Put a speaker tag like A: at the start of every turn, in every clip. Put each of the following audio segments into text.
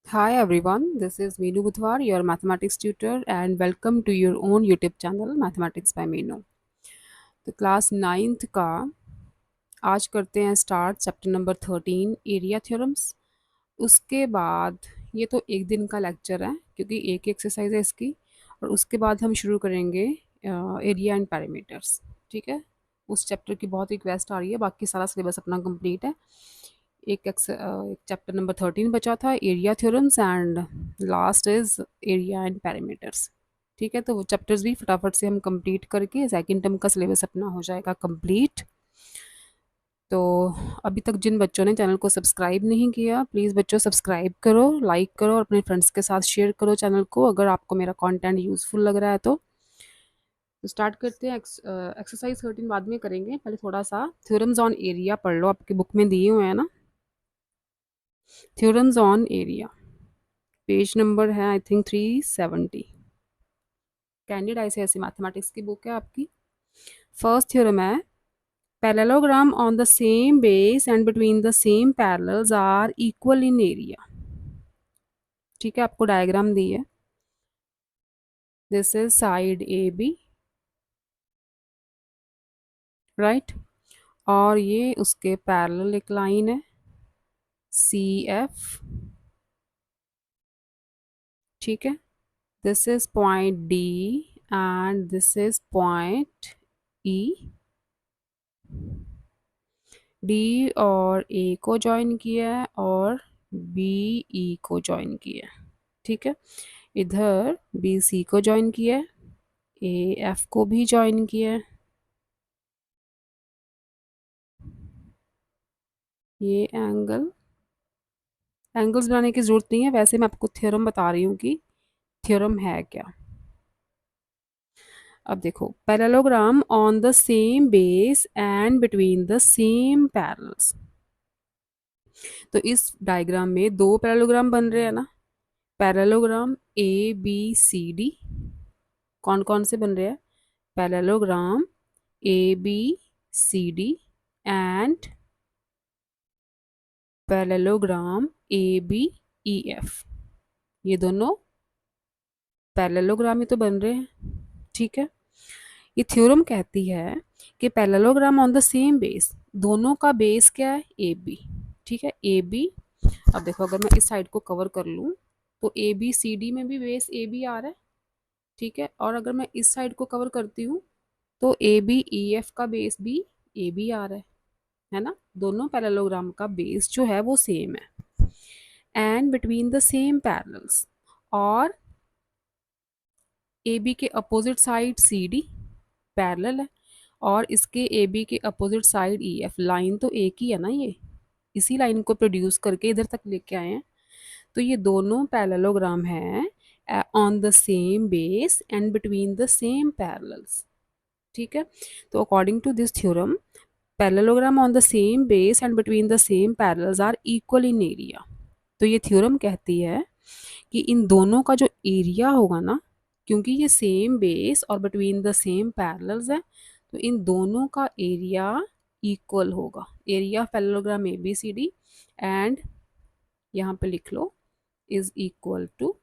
A: Hi everyone, this is Meenu Budhwar, your mathematics tutor, and welcome to your own YouTube channel Mathematics by Meenu. तो class ninth का आज करते हैं start chapter number 13 area theorems. उसके बाद ये तो एक दिन का लेक्चर है क्योंकि एक एक्सरसाइज है इसकी, और उसके बाद हम शुरू करेंगे एरिया एंड पैरामीटर्स। ठीक है, उस चैप्टर की बहुत रिक्वेस्ट आ रही है, बाकी सारा सिलेबस अपना कंप्लीट है। एक चैप्टर नंबर 13 बचा था, area theorems, and last is area and parameters. ठीक है, तो वो चैप्टर्स भी फटाफट से हम कंप्लीट करके सेकेंड टर्म का सिलेबस अपना हो जाएगा कंप्लीट। तो अभी तक जिन बच्चों ने चैनल को सब्सक्राइब नहीं किया, प्लीज़ बच्चों सब्सक्राइब करो, लाइक करो और अपने फ्रेंड्स के साथ शेयर करो चैनल को, अगर आपको मेरा कंटेंट यूज़फुल लग रहा है तो स्टार्ट करते हैं। एक्सरसाइज 13 बाद में करेंगे, पहले थोड़ा सा थ्योरम्स ऑन एरिया पढ़ लो, आपकी बुक में दिए हुए हैं ना। Theorems on area, page number है I think 370। Candid ICSE mathematics की बुक है आपकी। फर्स्ट थ्योरम है, parallelogram on the same base and between the same parallels are equal in area। ठीक है, आपको डायग्राम दी है, this is side A B, right, और ये उसके पैरेलल एक लाइन है सी एफ। ठीक है, this is point D and this is point E. D और ए को ज्वाइन किया है और बी ई को ज्वाइन किया है। ठीक है, इधर बी सी को ज्वाइन किया है, ए एफ को भी ज्वाइन किया है। ये एंगल्स बनाने की ज़रूरत नहीं है, वैसे मैं आपको थ्योरम बता रही हूँ कि थ्योरम है क्या। अब देखो, parallelogram on the same base and between the same parallels. तो इस डायग्राम में दो पैरेललोग्राम बन रहे हैं ना, parallelogram A B C D. कौन कौन से बन रहे हैं? Parallelogram A B C D and parallelogram A B E F. ये दोनों पैरेललोग्राम ही तो बन रहे हैं। ठीक है, ये थ्योरम कहती है कि parallelogram on the same base, दोनों का बेस क्या है? A B. ठीक है, ए बी। अब देखो, अगर मैं इस साइड को कवर कर लूँ तो ए बी सी डी में भी बेस ए बी आ रहा है। ठीक है, और अगर मैं इस साइड को कवर करती हूँ तो ए बी ई एफ का बेस भी ए बी आ रहा है ना। दोनों पैरेललोग्राम का बेस जो है वो सेम है, and between the same parallels, और ए बी के opposite side C D parallel है, और इसके ए बी के opposite side E F. Line तो एक ही है ना, ये इसी लाइन को प्रोड्यूस करके इधर तक लेके आए हैं। तो ये दोनों पैरेललोग्राम हैं on the same base and between the same parallels. ठीक है, तो according to this theorem, parallelogram on the same base and between the same parallels are equal in area. तो ये थ्योरम कहती है कि इन दोनों का जो एरिया होगा ना, क्योंकि ये सेम बेस और बिटवीन द सेम पैरेलल्स है, तो इन दोनों का एरिया इक्वल होगा। Area of parallelogram A B C D and यहाँ पे लिख लो is equal to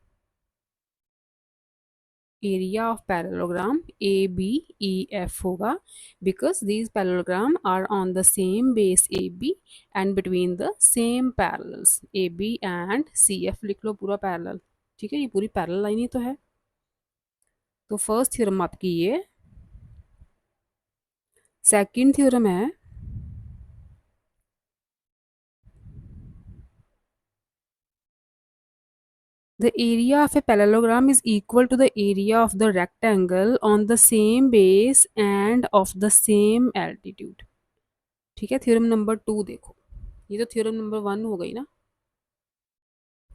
A: area of parallelogram A B E F होगा, because these parallelogram are on the same base A B and between the same parallels. A B and C F लिख लो पूरा parallel. ठीक है, ये पूरी parallel line ही तो है। तो फर्स्ट थ्योरम आपकी ये। सेकंड थ्योरम है, the area of a parallelogram is equal to the area of the rectangle on the same base and of the same altitude। ठीक है, थ्योरम नंबर 2 देखो, ये तो थ्योरम नंबर 1 हो गई ना,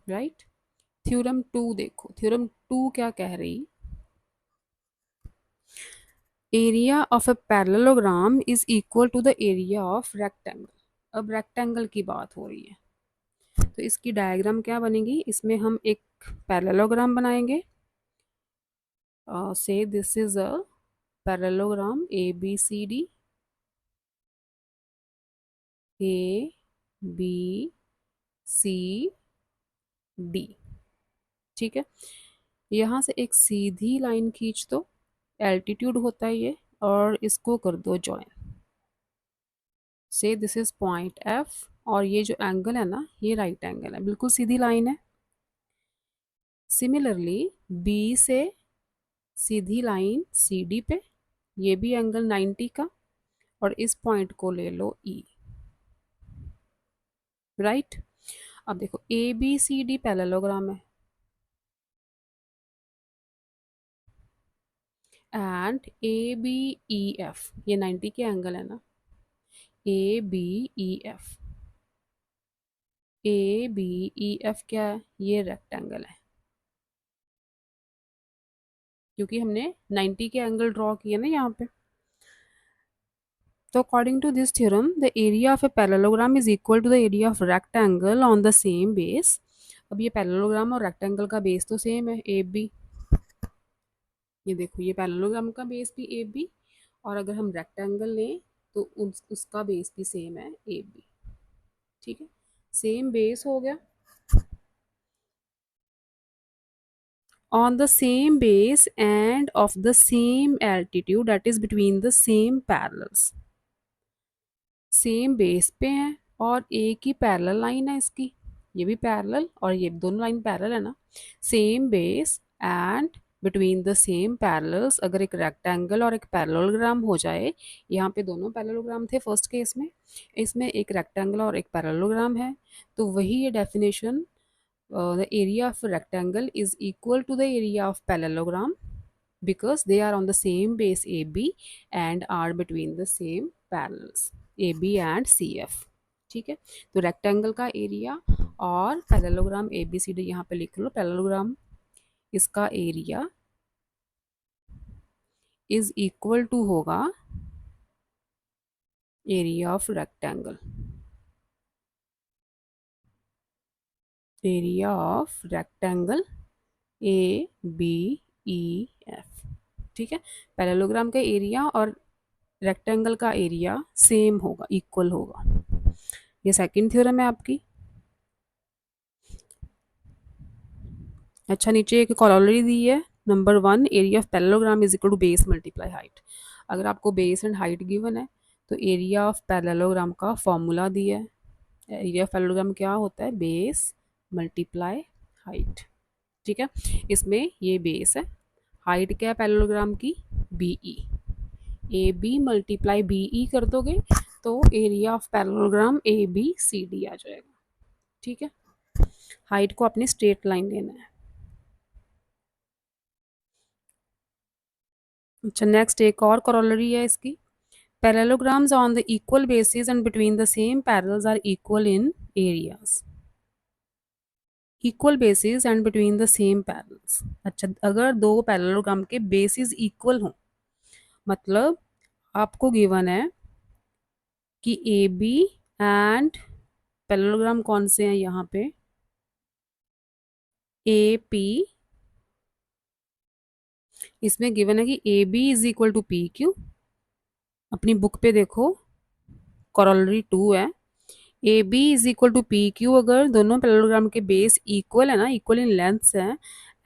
A: राइट। थ्योरम 2 देखो, थ्योरम 2 क्या कह रही? Area of a parallelogram is equal to the area of rectangle. अब रेक्टेंगल की बात हो रही है, तो इसकी डायग्राम क्या बनेगी? इसमें हम एक पैरेललोग्राम बनाएंगे, say this is a parallelogram A B C D, A B C D. ठीक है, यहाँ से एक सीधी लाइन खींच दो, एल्टीट्यूड होता है ये, और इसको कर दो ज्वाइन। से दिस इज पॉइंट एफ, और ये जो एंगल है ना, ये राइट एंगल है, बिल्कुल सीधी लाइन है। सिमिलरली बी से सीधी लाइन सी डी पे, ये भी एंगल 90 का, और इस पॉइंट को ले लो ई। राइट, अब देखो A B C D parallelogram है, and A B E F, ये 90 के एंगल है ना, A B E F, A B E F क्या है, ये रेक्टेंगल है, क्योंकि हमने 90 के एंगल ड्रॉ किए ना यहाँ पे। तो according to this theorem the area of a parallelogram is equal to the area of rectangle on the same base. अब ये पैरेललोग्राम और रेक्टेंगल का बेस तो सेम है, ए बी। ये देखो, ये पैरेललोग्राम का बेस भी ए बी, और अगर हम रेक्टेंगल लें तो उसका बेस भी सेम है, ए बी। ठीक है, सेम बेस हो गया। On the same base and of the same altitude, that is between the same parallels, same base पे है और एक ही पैरेलल लाइन है इसकी, ये भी पैरेलल और ये दोनों लाइन पैरेलल है ना। Same base and between the same parallels, अगर एक रेक्टेंगल और एक पैरेललोग्राम हो जाए, यहाँ पे दोनों पैरेललोग्राम थे फर्स्ट केस में, इसमें एक रेक्टेंगल और एक पैरेललोग्राम है, तो वही ये definition, the area of a rectangle is equal to the area of parallelogram because they are on the same base AB and are between the same parallels AB and CF। ठीक है, तो rectangle का area और parallelogram A B C D यहाँ पे लिख लो। Parallelogram, इसका एरिया इज इक्वल टू होगा area of rectangle, area of rectangle A B E F. ठीक है, पैरेललोग्राम का एरिया और रेक्टेंगल का एरिया सेम होगा, इक्वल होगा। ये सेकंड थ्योरम है आपकी। अच्छा, नीचे एक कॉरोलरी दी है, number 1, area of parallelogram is equal to base multiply height. अगर आपको बेस एंड हाइट गिवन है तो एरिया ऑफ पैरेललोग्राम का फॉर्मूला दिया है। एरिया ऑफ पैरेललोग्राम क्या होता है, बेस मल्टीप्लाई हाइट। ठीक है, इसमें ये बेस है, हाइट क्या है पैरेललोग्राम की, B E, A B multiply B E कर दोगे तो area of parallelogram A B C D आ जाएगा। ठीक है, हाइट को अपनी स्ट्रेट लाइन लेना है। अच्छा, नेक्स्ट एक और कॉरोलरी है इसकी, parallelograms on the equal bases and between the same parallels are equal in areas. Equal bases and between the same parallels. अच्छा, अगर दो पैरेललोग्राम के बेसिस इक्वल हों, मतलब आपको गिवन है कि ए बी एंड पैरेललोग्राम कौन से हैं यहाँ पे, ए पी, इसमें गिवन है कि A B is equal to P Q. अपनी बुक पे देखो, कॉरोलरी 2 है, A B is equal to P Q. अगर दोनों पैरेललोग्राम के बेस इक्वल है ना, इक्वल इन लेंथ्स हैं,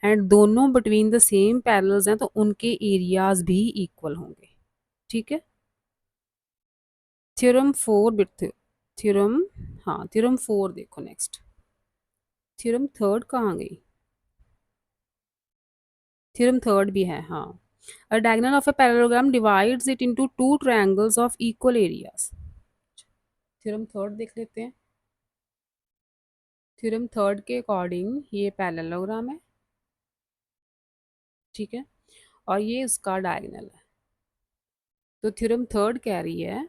A: एंड दोनों बिटवीन द सेम पैरेलल्स हैं, तो उनके एरियाज भी इक्वल होंगे। ठीक है, थ्योरम 4 बिट थ्योरम, हाँ थ्योरम 4 देखो नेक्स्ट। थ्योरम थर्ड कहाँ गई, थ्योरम थर्ड भी है, हाँ। A diagonal of a parallelogram divides it into two triangles of equal areas। Theorem third देख लेते हैं। थ्योरम थर्ड के अकॉर्डिंग ये पैरेललोग्राम है, ठीक है, और ये उसका डायगोनल है। तो थ्योरम थर्ड कह रही है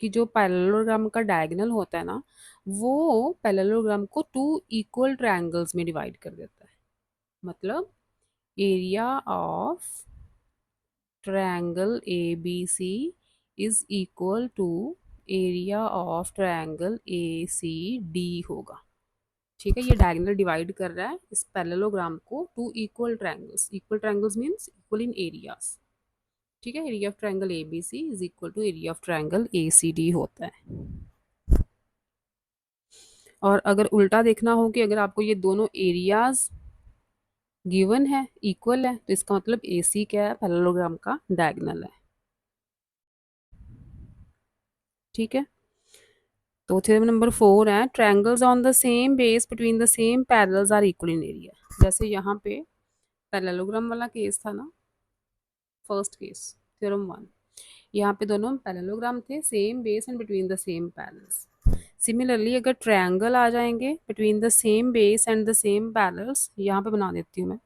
A: कि जो पैरेललोग्राम का डायगोनल होता है ना, वो पैरेललोग्राम को टू इक्वल ट्रायंगल्स में डिवाइड कर देता है। मतलब area of triangle A B C is equal to area of triangle A C D होगा। ठीक है, ये डायगोनल डिवाइड कर रहा है इस पैरेललोग्राम को two equal triangles means equal in areas. ठीक है, area of triangle A B C is equal to area of triangle A C D होता है। और अगर उल्टा देखना हो कि अगर आपको ये दोनों एरियाज गिवन है, इक्वल है, तो इसका मतलब ए सी क्या है, पैरेललोग्राम का डायगोनल है। ठीक है, तो थ्योरम नंबर 4 है triangles on the same base between the same parallels are equal in area. जैसे यहाँ पे पैरेललोग्राम वाला केस था ना, फर्स्ट केस, थ्योरम 1, यहाँ पे दोनों पैरेललोग्राम थे, same base and between the same parallels. Similarly अगर ट्रायंगल आ जाएंगे between the same base and the same parallels, यहाँ पे बना देती हूँ मैं।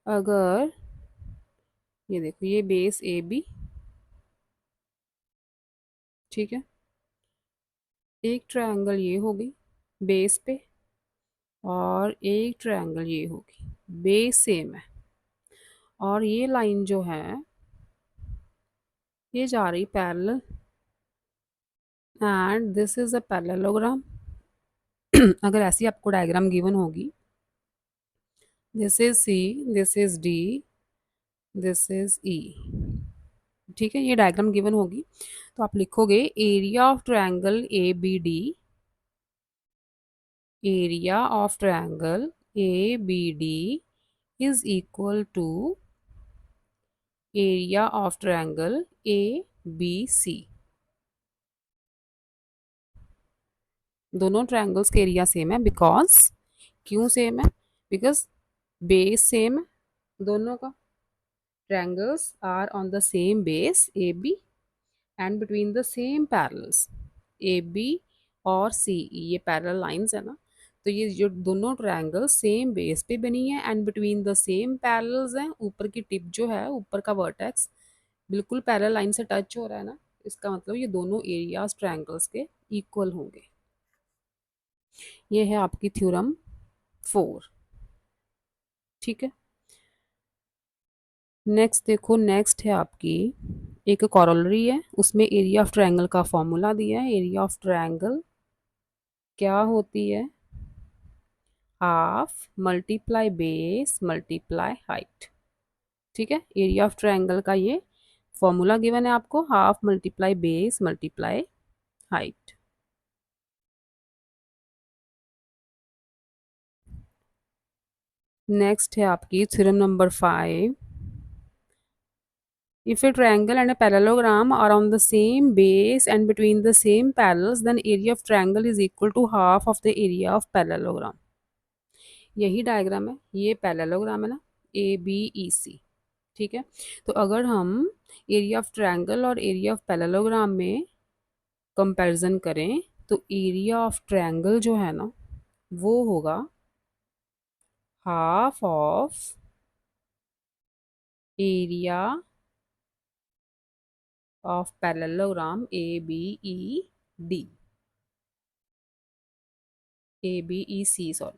A: अगर ये देखो, ये बेस ए बी, ठीक है, एक ट्रायंगल ये होगी बेस पे, और एक ट्रायंगल ये होगी, बेस सेम है, और ये लाइन जो है ये जा रही parallel, and this is a parallelogram. अगर ऐसी आपको डायग्राम गिवन होगी, this is C, this is D, this is E, ठीक है, ये डायग्राम गिवन होगी, तो आप लिखोगे area of triangle A B D, area of triangle A B D is equal to area of triangle ABC। दोनों triangles के area same है, बिकॉज, क्यों सेम है, बिकॉज बेस सेम है दोनों का, triangles are on the same base A B and between the same parallels A B और C ई, ये पैरेलल लाइंस है ना, तो ये जो दोनों ट्रायंगल सेम बेस पे बनी है and between the same parallels हैं, ऊपर की टिप जो है, ऊपर का वर्टेक्स बिल्कुल पैरेलल लाइन से टच हो रहा है ना, इसका मतलब ये दोनों एरियाज ट्रायंगल्स के इक्वल होंगे। ये है आपकी थ्योरम 4। ठीक है, नेक्स्ट देखो, नेक्स्ट है आपकी एक कॉरोलरी है, उसमें एरिया ऑफ ट्रायंगल का फॉर्मूला दिया है। एरिया ऑफ ट्रायंगल क्या होती है, half multiply base multiply height. ठीक है, एरिया ऑफ ट्रायंगल का ये फॉर्मूला गिवन है आपको, half multiply base multiply height. Next है आपकी theorem number 5। If a triangle and a parallelogram are on the same base and between the same parallels, then area of triangle is equal to half of the area of parallelogram। यही diagram है, ये parallelogram है ना, A B E सी। ठीक है, तो अगर हम एरिया ऑफ ट्रायंगल और एरिया ऑफ पैरेललोग्राम में कंपैरिजन करें, तो एरिया ऑफ ट्रायंगल जो है ना, वो होगा half of area of parallelogram A B E D, A B E C sorry.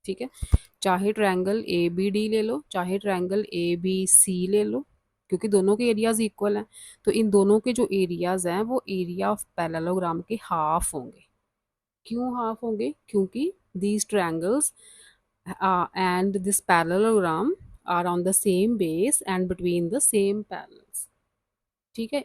A: ठीक है, चाहे ट्रायंगल ए बी डी ले लो, चाहे ट्रायंगल ए बी सी ले लो, क्योंकि दोनों के एरियाज इक्वल हैं, तो इन दोनों के जो एरियाज हैं वो एरिया ऑफ पैरेललोग्राम के हाफ होंगे। क्यों हाफ होंगे, क्योंकि these triangles and this parallelogram are on the same base and between the same parallels. ठीक है,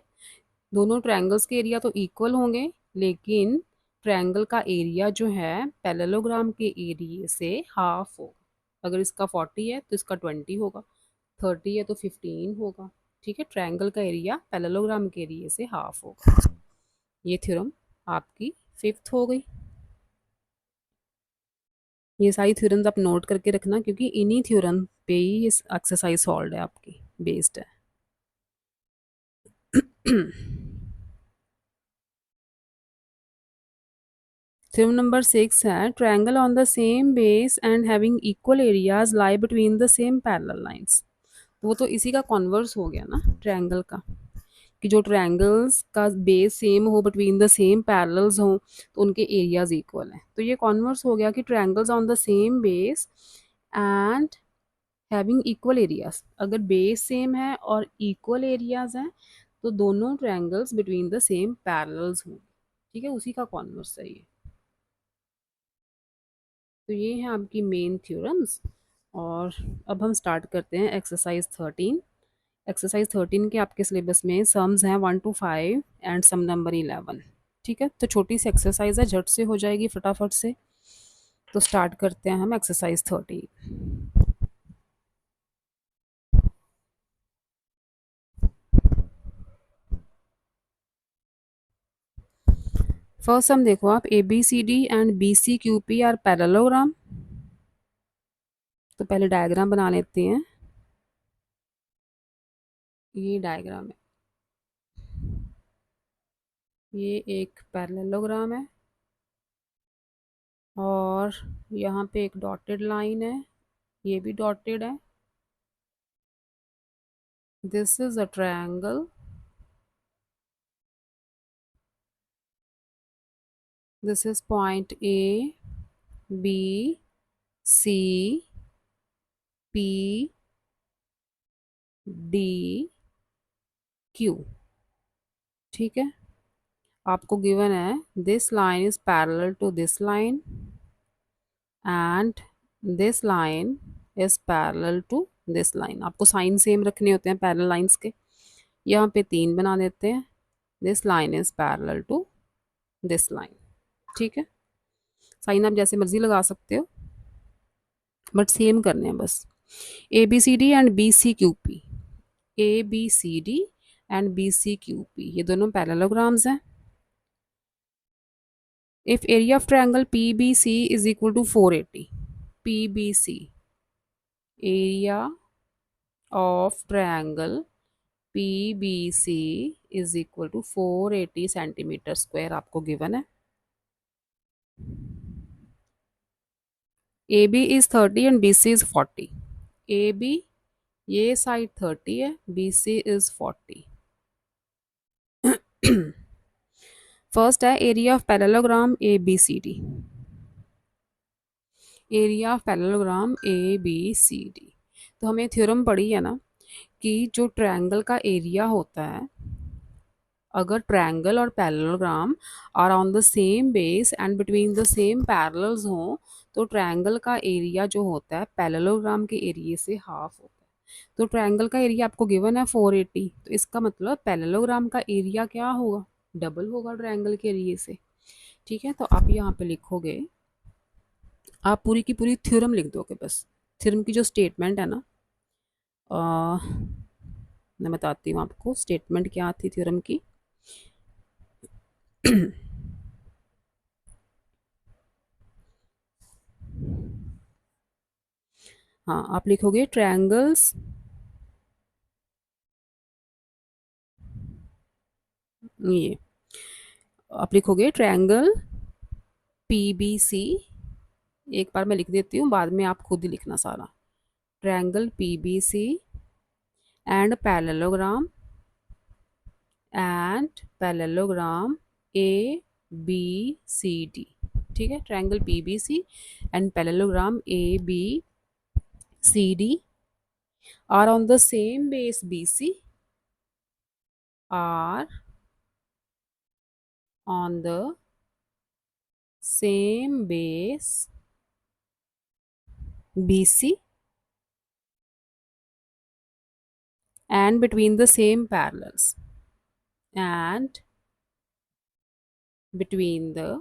A: दोनों ट्रायंगल्स के एरिया तो इक्वल होंगे, लेकिन ट्रायंगल का एरिया जो है पैरेललोग्राम के एरिया से हाफ होगा। अगर इसका 40 है तो इसका 20 होगा, 30 है तो 15 होगा। ठीक है, ट्रायंगल का एरिया पैरेललोग्राम के एरिया से हाफ होगा। ये थ्योरम आपकी 5th हो गई। ये सारी थ्योरम्स आप नोट करके रखना, क्योंकि इन्हीं थ्योरम पे ही इस एक्सरसाइज सॉल्व है आपकी, बेस्ड है। थ्योरम नंबर 6 है triangle on the same base and having equal areas lie between the same parallel lines. वो तो इसी का कॉन्वर्स हो गया ना ट्रायंगल का, कि जो ट्रायंगल्स का बेस सेम हो, बिटवीन द सेम पैरेलल्स हो, तो उनके एरियाज इक्वल हैं। तो ये कॉन्वर्स हो गया कि triangles on the same base and having equal areas, अगर बेस सेम है और इक्वल एरियाज हैं, तो दोनों triangles between the same parallels होंगे। ठीक है, उसी का कॉन्वर्स है ये। तो ये है आपकी मेन थ्योरम्स। और अब हम स्टार्ट करते हैं एक्सरसाइज 13। एक्सरसाइज 13 के आपके सिलेबस में सम्स हैं 1 to 5 एंड सम नंबर 11। ठीक है, तो छोटी सी एक्सरसाइज है, झट से हो जाएगी फटाफट से। तो स्टार्ट करते हैं हम एक्सरसाइज 13। फर्स्ट सम देखो आप, A B C D and B C Q P are parallelogram. तो पहले डायग्राम बना लेते हैं। ये डायग्राम है, ये एक पैरेललोग्राम है और यहाँ पे एक डॉटेड लाइन है, ये भी डॉटेड है। This is a triangle, this is point A B C P D Q. ठीक है, आपको गिवन है this line is parallel to this line and this line is parallel to this line. आपको sign same रखने होते हैं parallel lines के। यहाँ पे 3 बना देते हैं। This line is parallel to this line. ठीक है, साइन आप जैसे मर्जी लगा सकते हो, बट सेम करने हैं बस। A B C D and B C Q P, A B C D and B C Q P, ये दोनों पैरेललोग्राम्स हैं। If area of triangle P B C is equal to 480, P B C, area of triangle P B C is equal to 480 centimetre square आपको given है। A B is 30 and B C is 40। A B ये side 30 है, B C is 40। First है area of parallelogram A B C D. Area of parallelogram A B C D, तो हमें theorem पढ़ी है ना कि जो ट्रायंगल का एरिया होता है, अगर ट्रायंगल और parallelogram are on the same base and between the same parallels हों, तो ट्रायंगल का एरिया जो होता है पैरेललोग्राम के एरिया से हाफ होता है। तो ट्रायंगल का एरिया आपको गिवन है 480, तो इसका मतलब पैरेललोग्राम का एरिया क्या होगा, डबल होगा ट्रायंगल के एरिया से। ठीक है, तो आप यहाँ पे लिखोगे, आप पूरी की पूरी थ्योरम लिख दोगे बस। थ्योरम की जो स्टेटमेंट है ना, मैं बताती हूँ आपको स्टेटमेंट क्या थी थ्योरम की। हाँ, आप लिखोगे ट्रायंगल्स, ये आप लिखोगे ट्रायंगल पी बी सी। एक बार मैं लिख देती हूँ, बाद में आप खुद ही लिखना सारा। Triangle P B C and parallelogram A B C D. ठीक है, triangle P B C and parallelogram A B C D are on the same base BC, are on the same base BC and between the same parallels, and between the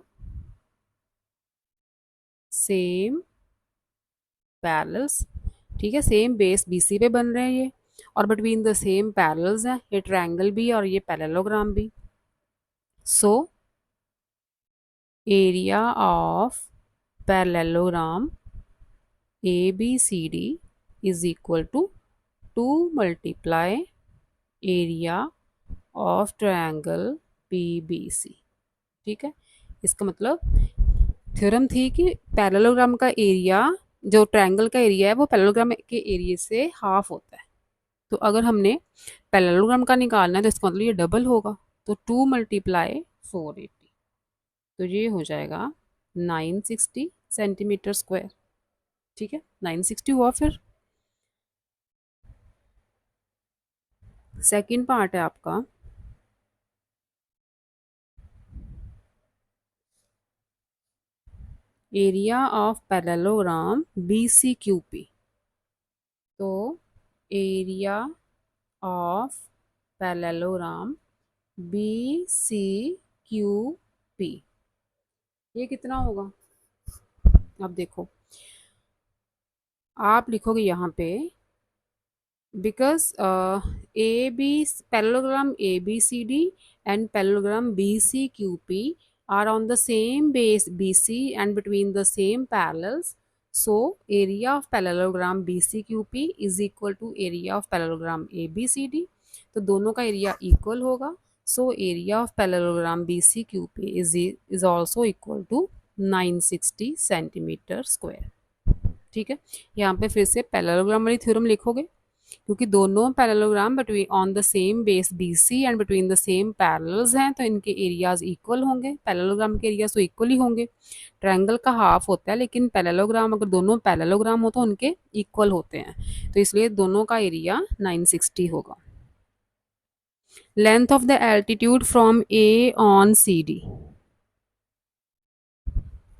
A: same parallels। ठीक है, same base BC पे बन रहे हैं ये, और between the same parallels हैं, ये ट्रायंगल भी और ये पैरेललोग्राम भी। सो area of parallelogram ABCD is equal to 2 multiply area of triangle PBC। ठीक है, इसका मतलब थ्योरम थी कि पैरेललोग्राम का एरिया, जो ट्रायंगल का एरिया है वो पैरेललोग्राम के एरिया से हाफ होता है। तो अगर हमने पैरेललोग्राम का निकालना है तो इसका मतलब ये डबल होगा, तो 2 मल्टीप्लाई 480, तो ये हो जाएगा 960 सेंटीमीटर स्क्वायर। ठीक है, 960 हुआ। फिर सेकंड पार्ट है आपका, एरिया ऑफ पैरेललोग्राम BCQP। तो area of parallelogram B C Q P, ये कितना होगा? अब देखो, आप लिखोगे यहाँ पे because AB parallelogram ABCD and parallelogram BCQP are on the same base BC and between the same parallels. So area of parallelogram BCQP is equal to area of parallelogram ABCD. तो दोनों का एरिया इक्वल होगा. So area of parallelogram BCQP is also equal to 960 centimetre square. ठीक है, यहाँ पे फिर से पैरेललोग्राम वाली थ्योरम लिखोगे क्योंकि दोनों parallelogram between on the same base BC and between the same parallels हैं तो इनके एरियाज इक्वल होंगे. पैरेललोग्राम के एरियाज तो इक्वल ही होंगे. ट्रायंगल का हाफ होता है लेकिन पैरेललोग्राम अगर दोनों पैरेललोग्राम हो तो उनके इक्वल होते हैं, तो इसलिए दोनों का एरिया 960 होगा. Length of the altitude from A on C D,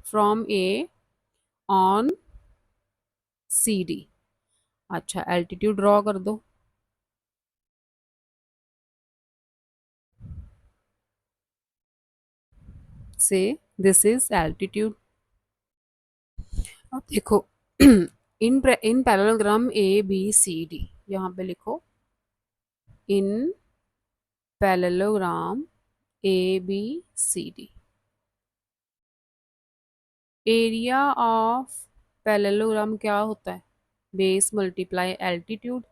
A: from A on C D. अच्छा, एल्टीट्यूड ड्रॉ कर दो. Say this is altitude. अब देखो in parallelogram A B C D, यहाँ पे लिखो in parallelogram A B C D. Area of parallelogram क्या होता है? Base multiply altitude.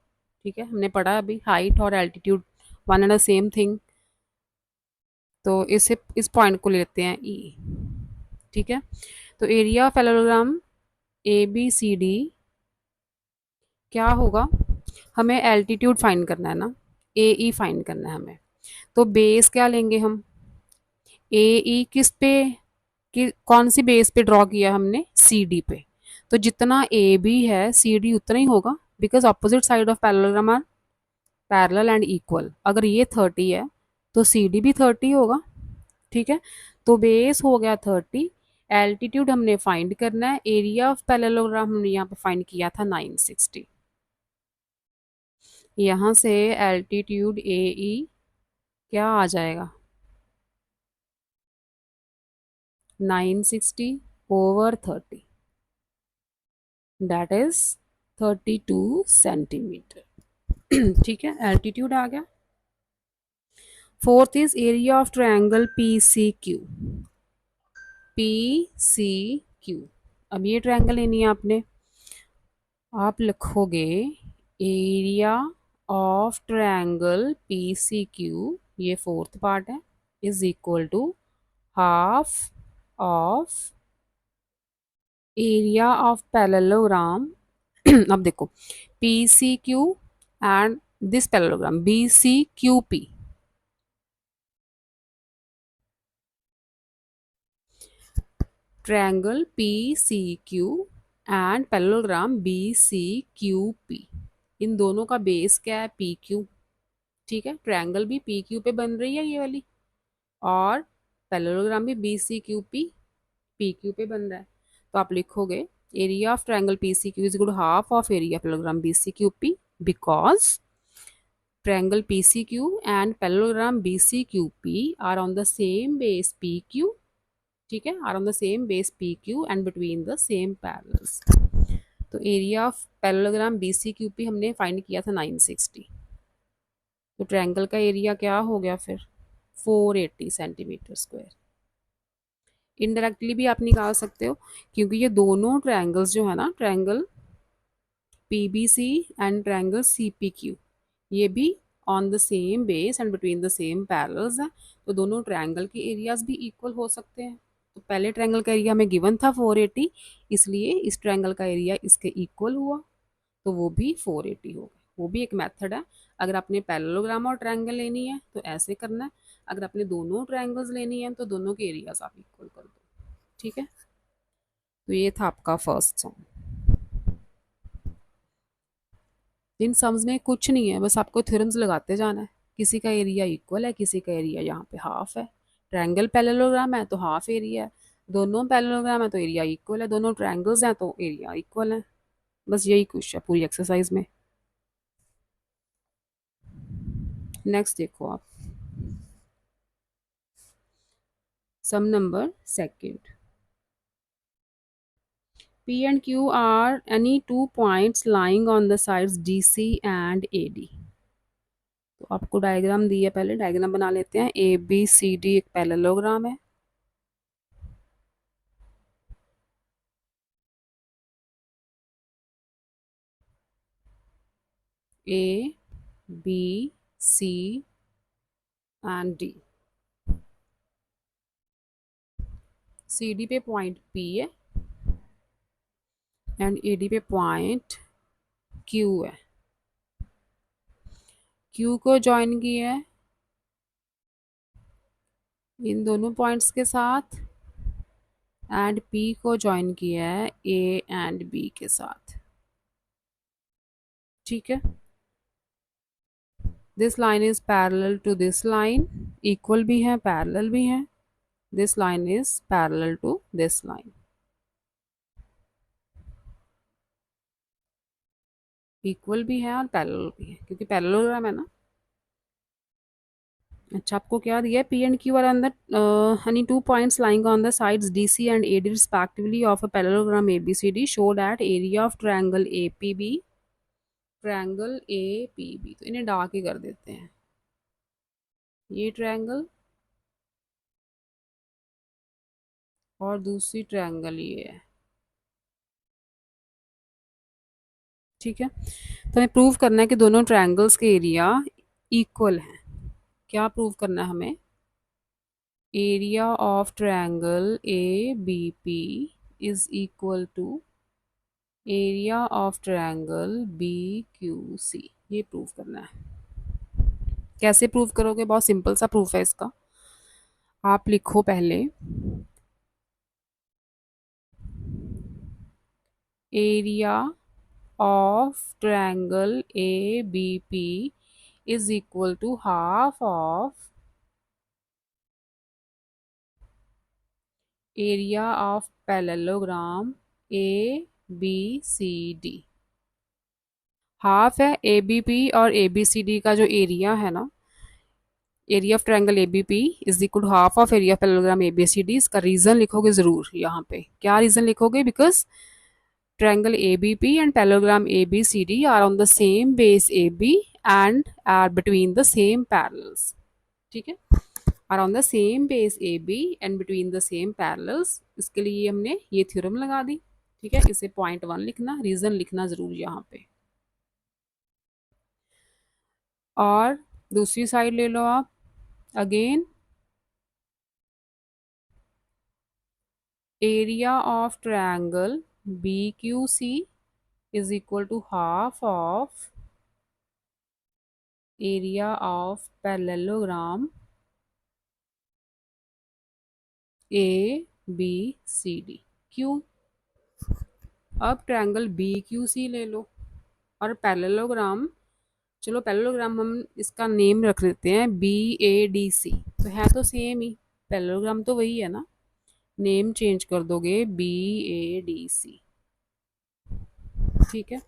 A: ठीक है, हमने पढ़ा अभी हाइट और altitude one and the same thing. तो इस पॉइंट को लेते हैं ई. ठीक है, तो area of parallelogram A B C D क्या होगा? हमें एल्टीट्यूड फाइंड करना है ना, ए ई फाइंड करना है हमें. तो बेस क्या लेंगे हम? ए ई किस पे, कौन सी बेस पे ड्रॉ किया हमने? सी डी पे. तो जितना ए बी है सी डी उतना ही होगा because opposite side of parallelogram are parallel and equal. अगर ये 30 है तो सी डी भी 30 होगा. ठीक है, तो बेस हो गया 30. एल्टीट्यूड हमने फाइंड करना है. एरिया ऑफ पैरेललोग्राम हमने यहाँ पे फाइंड किया था 960. यहाँ से एल्टीट्यूड ए ई क्या आ जाएगा? 960 ओवर 30, दैट इज 32 सेंटीमीटर. ठीक है, एल्टीट्यूड आ गया. Fourth is area of triangle P C Q. P C Q, अब ये ट्रायंगल लेनी है आपने. आप लिखोगे area of triangle P C Q, ये फोर्थ पार्ट है, is equal to half of area of parallelogram. अब देखो P C Q and this parallelogram B C Q P. Triangle P C Q and parallelogram B C Q P, इन दोनों का base क्या है? P Q. ठीक है, triangle भी पी क्यू पे बन रही है ये वाली, और पैरेललोग्राम भी B C Q P Q पे बन रहा है. तो आप लिखोगे area of triangle P C Q is equal to half of area parallelogram B C Q P because triangle P C Q and parallelogram B C Q P are on the same base P Q. ठीक है, are on the same base P Q and between the same parallels. तो area of parallelogram B C Q P हमने find किया था 960. तो triangle का area क्या हो गया फिर? 480 सेंटीमीटर स्क्वायर. इनडायरेक्टली भी आप निकाल सकते हो क्योंकि ये दोनों ट्रायंगल्स जो है ना, triangle P B C and triangle C P Q, ये भी on the same base and between the same parallels है. तो दोनों ट्रायंगल के एरियाज भी इक्वल हो सकते हैं. तो पहले ट्रायंगल का एरिया हमें गिवन था 480, इसलिए इस ट्रायंगल का एरिया इसके इक्वल हुआ, तो वो भी 480 हो गया. वो भी एक मेथड है. अगर आपने पैरेललोग्राम और ट्रायंगल लेनी है तो ऐसे करना है. अगर आपने दोनों ट्रायंगल्स लेनी है तो दोनों के एरियाज आप इक्वल कर दो. ठीक है, तो ये था आपका फर्स्ट सम. इन सम्स में कुछ नहीं है, बस आपको थ्योरम्स लगाते जाना है. किसी का एरिया इक्वल है, किसी का एरिया यहाँ पे हाफ है. ट्रायंगल पैरेललोग्राम है तो हाफ एरिया है, दोनों पैरेललोग्राम है तो एरिया इक्वल है, दोनों ट्रायंगल्स हैं तो एरिया इक्वल है. बस यही कुछ है पूरी एक्सरसाइज में. नेक्स्ट देखो आप, sum number second, P and Q are any two points lying on the sides DC and AD। तो आपको डायग्राम दी है, पहले डायग्राम बना लेते हैं। ABCD एक पैरेललोग्राम है। A B C and D। CD पे पॉइंट P है एंड AD पे पॉइंट Q है। Q को ज्वाइन किया है इन दोनों पॉइंट्स के साथ एंड P को ज्वाइन किया है A एंड B के साथ। ठीक है, this line is parallel to this line, equal भी है पैरेलल भी है। This line is parallel to this line, equal भी है और पैरेलल भी है क्योंकि पैरेललोग्राम है ना। अच्छा, आपको क्या दिया है, P and Q are on the any two points lying on the sides DC and AD respectively of a parallelogram ABCD show that area of triangle APB, triangle APB, तो इन्हें डार्क ही कर देते हैं। ये ट्रायंगल और दूसरी triangle ये है। ठीक है, तो हमें प्रूव करना है कि दोनों ट्रायंगल्स के एरिया इक्वल हैं। क्या प्रूव करना है हमें, area of triangle ABP is equal to area of triangle BQC, ये प्रूव करना है। कैसे प्रूव करोगे, बहुत सिंपल सा प्रूफ है इसका। आप लिखो पहले area of triangle ABP is equal to half of area of parallelogram ABCD। Half है ABP और ABCD का जो एरिया है ना, area of triangle ABP is equal to half of area of parallelogram ABCD। इसका रीजन लिखोगे जरूर यहाँ पे। क्या रीजन लिखोगे, because triangle ABP and parallelogram ABCD are on the same base AB and are between the same parallels। ठीक है, are on the same base AB and between the same parallels। इसके लिए हमने ये थ्योरम लगा दी। ठीक है, इसे पॉइंट 1 लिखना, रीजन लिखना जरूर यहाँ पे। और दूसरी साइड ले लो आप, again area of triangle BQC is equal to half of area of parallelogram ABCD। क्यों, अब ट्रायंगल BQC ले लो और पैरेललोग्राम, चलो पैरेललोग्राम हम इसका नेम रख देते हैं BADC, तो है तो सेम ही, पैरेललोग्राम तो वही है ना, नेम चेंज कर दोगे BADC। ठीक है,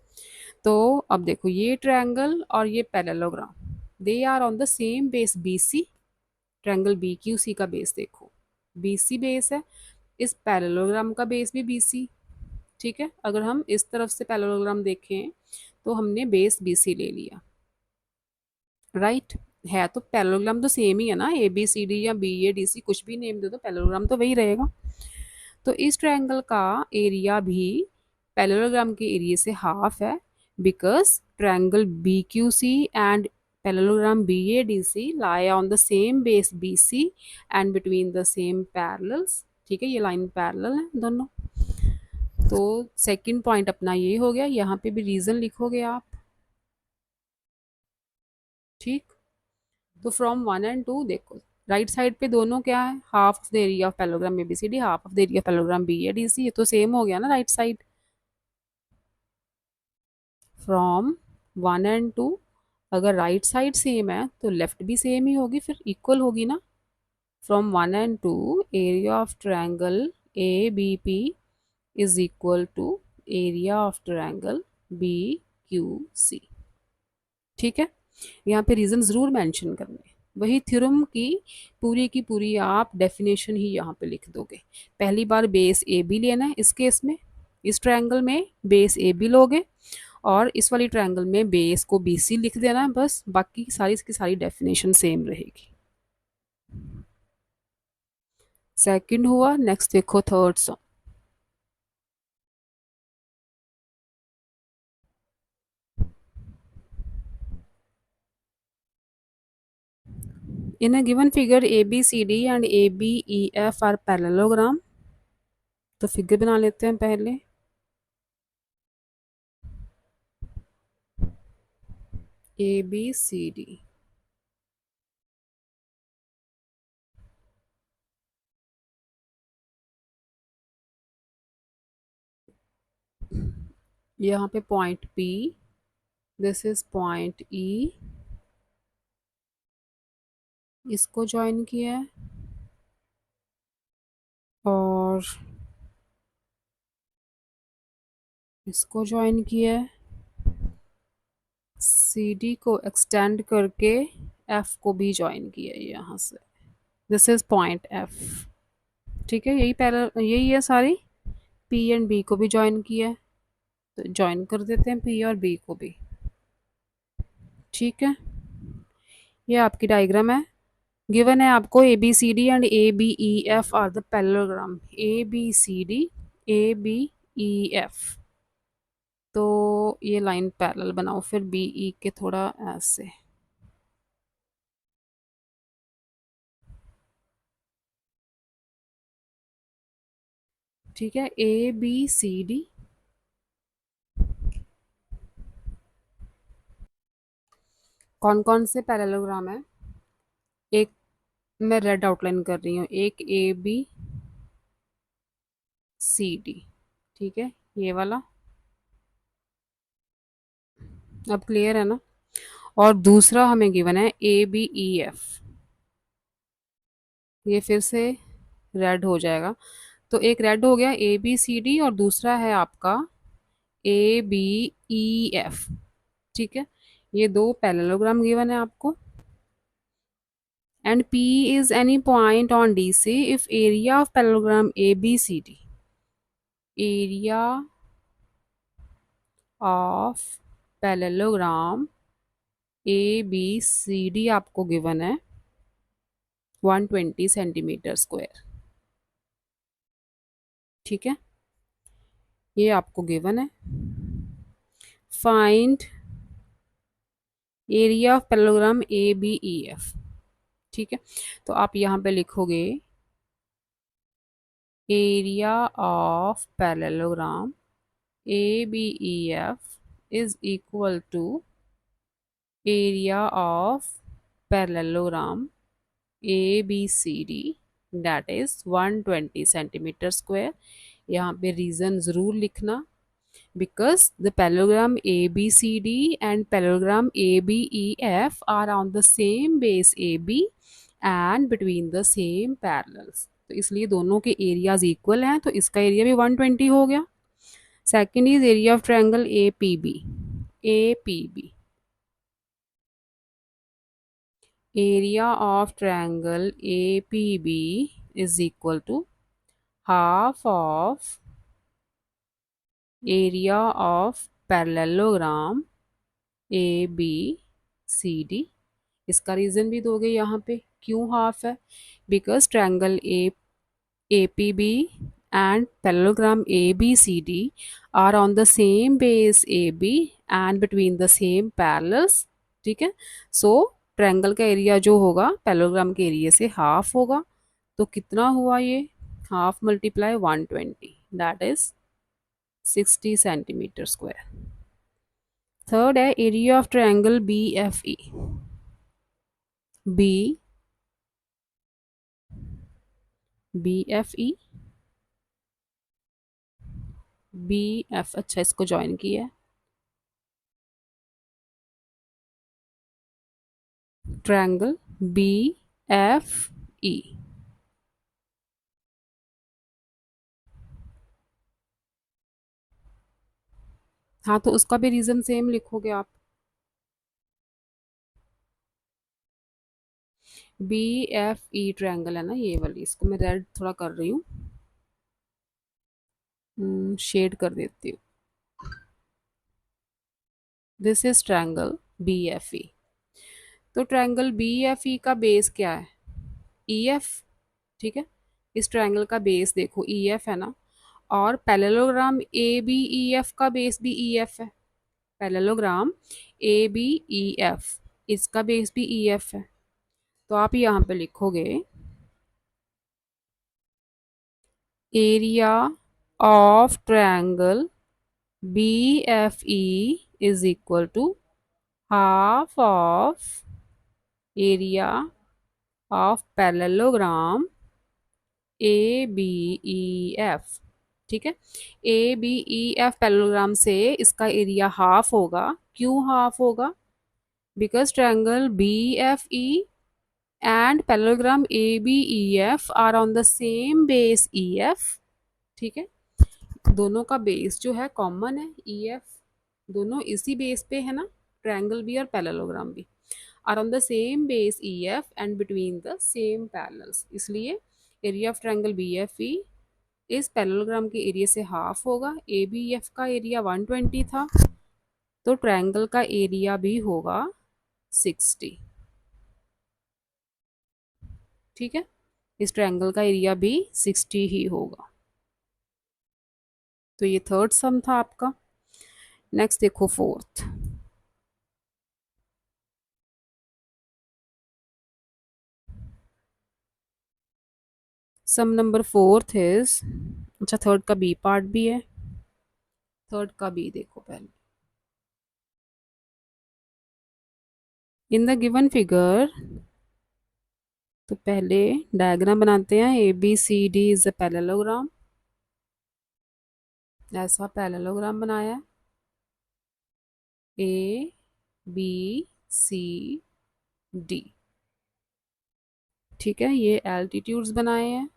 A: तो अब देखो ये ट्रायंगल और ये parallelogram, they are on the same base BC। Triangle BQC का बेस देखो BC बेस है, इस पैरेललोग्राम का बेस भी BC। ठीक है, अगर हम इस तरफ से पैरेललोग्राम देखें तो हमने बेस BC ले लिया, राइट। है तो पैरेललोग्राम तो सेम ही है ना, ABCD या BADC कुछ भी नेम दे दो, पैरेललोग्राम तो वही रहेगा। तो इस ट्रायंगल का एरिया भी पैरेललोग्राम के एरिया से हाफ है, because triangle BQC and parallelogram BADC lie on the same base BC and between the same parallels। ठीक है, ये लाइन पैरेलल है दोनों। तो सेकंड पॉइंट अपना ये हो गया, यहाँ पे भी रीजन लिखोगे आप। ठीक, तो फ्रॉम 1 and 2 देखो, राइट साइड पे दोनों क्या है, half of the area of parallelogram ABCD, half of the area of parallelogram BADC, ये तो सेम हो गया ना राइट साइड। फ्रॉम 1 and 2 अगर राइट साइड सेम है तो लेफ्ट भी सेम ही होगी, फिर इक्वल होगी ना। From 1 and 2 area of triangle ABP is equal to area of triangle BQC। ठीक है, यहाँ पे रीज़न ज़रूर मेंशन करने हैं। वही थ्योरम की पूरी आप डेफिनेशन ही यहाँ पे लिख दोगे। पहली बार बेस ए बी लेना है, इस केस में इस ट्रायंगल में बेस ए बी लोगे, और इस वाली ट्रायंगल में बेस को बी सी लिख देना है बस, बाकी सारी की सारी डेफिनेशन सेम रहेगी। सेकंड हुआ, नेक्स्ट देखो third some. In a given figure ABCD and ABEF are parallelogram, तो फिगर बना लेते हैं पहले। ABCD, यहाँ पे point P, this is point E, इसको ज्वाइन किया है, और इसको ज्वाइन किया है, CD को एक्सटेंड करके F को भी ज्वाइन किया है यहाँ से, दिस इज पॉइंट F। ठीक है, यही है सारी। P एंड B को भी ज्वाइन किया है, तो ज्वाइन कर देते हैं P और B को भी। ठीक है, ये आपकी डायग्राम है। गिवन है आपको A B C D and A B E F are the parallelogram, A B C D A B E F, तो ये लाइन पैरेलल बनाओ फिर बी ई के थोड़ा ऐसे। ठीक है, ए बी सी डी, कौन कौन से पैरेललोग्राम है, एक मैं रेड आउटलाइन कर रही हूँ, एक ए बी सी डी, ठीक है, ये वाला अब क्लियर है ना। और दूसरा हमें गिवन है ए बी ई एफ, ये फिर से रेड हो जाएगा, तो एक रेड हो गया ए बी सी डी, और दूसरा है आपका ए बी ई एफ। ठीक है, ये दो पैरेललोग्राम गिवन है आपको। And P is any point on DC if area of parallelogram ABCD, area of parallelogram ABCD आपको गिवन है 120 सेंटीमीटर स्क्वायर। ठीक है, ये आपको गिवन है। Find area of parallelogram ABEF। ठीक है, तो आप यहाँ पे लिखोगे area of parallelogram ABEF is equal to area of parallelogram ABCD, that is 120 centimetre square. यहाँ पे रीजन जरूर लिखना, because the parallelogram ABCD and parallelogram ABEF are on the same base AB and between the same parallels, तो इसलिए दोनों के areas equal हैं, तो इसका एरिया भी 120 हो गया। Second is area of triangle APB, APB, area of triangle APB is equal to half of area of parallelogram ABCD। इसका रीज़न भी दोगे यहाँ पे, क्यों हाफ है, because triangle APB and parallelogram ABCD are on the same base AB and between the same parallels। ठीक है, सो triangle का एरिया जो होगा पैरेललोग्राम के एरिया से हाफ होगा, तो कितना हुआ ये, half multiply 120, that is 60 centimetre square. Third है area of triangle BFE, B BFE, BF, अच्छा इसको ज्वाइन किया है, ट्रायंगल BFE। हाँ, तो उसका भी रीज़न सेम लिखोगे आप। बी एफ ई ट्रायंगल है ना, ये वाली, इसको मैं रेड थोड़ा कर रही हूँ, शेड कर देती हूँ। This is triangle B F E. तो ट्रायंगल बी एफ ई का बेस क्या है? E F. ठीक है, इस ट्रायंगल का बेस देखो ई एफ है ना, और parallelogram A B E F का बेस भी ई एफ है। Parallelogram A B E F, इसका बेस भी ई एफ है। तो आप यहाँ पे लिखोगे area of triangle B F E is equal to half of area of parallelogram A B E F. ठीक है, A B E F parallelogram से इसका एरिया हाफ होगा। क्यों हाफ होगा? Because triangle B F E and parallelogram A B E F are on the same base E F. ठीक है, दोनों का बेस जो है कॉमन है ई एफ, दोनों इसी बेस पे है ना, ट्रायंगल भी और पैरेललोग्राम भी are on the same base E F and between the same parallels, इसलिए area of triangle B F E इस पैरेललोग्राम के एरिया से हाफ होगा। ए बी एफ का एरिया 120 था, तो ट्रायंगल का एरिया भी होगा 60। ठीक है, इस ट्रायंगल का एरिया भी 60 ही होगा। तो ये थर्ड सम था आपका। नेक्स्ट देखो fourth. Sum number fourth is, अच्छा थर्ड का बी पार्ट भी है, थर्ड का बी देखो पहले। इन द गिवन फिगर, तो पहले डायग्राम बनाते हैं। A B C D is a parallelogram, ऐसा पैरेललोग्राम बनाया ए बी सी डी। ठीक है, ये एल्टीट्यूड्स बनाए हैं,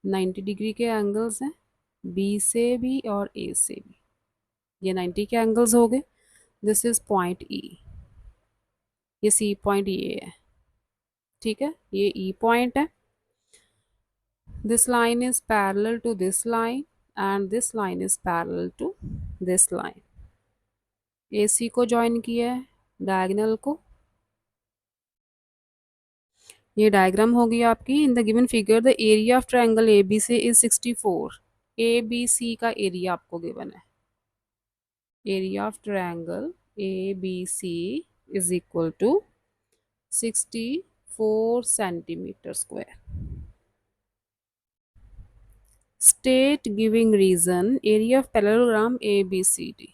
A: 90 डिग्री के एंगल्स हैं, बी से भी और ए से भी, ये 90 के एंगल्स हो गए। दिस इज पॉइंट ई, ये सी पॉइंट ये है। ठीक है, ये ई पॉइंट है। This line is parallel to this line and this line is parallel to this line. A C को ज्वाइन किया है डायगोनल को। ये डायग्राम होगी आपकी। In the given figure the area of triangle A B C is 64। A B C का area आपको given है। Area of triangle A B C is equal to 64 centimetre square. State giving reason area of parallelogram A B C D.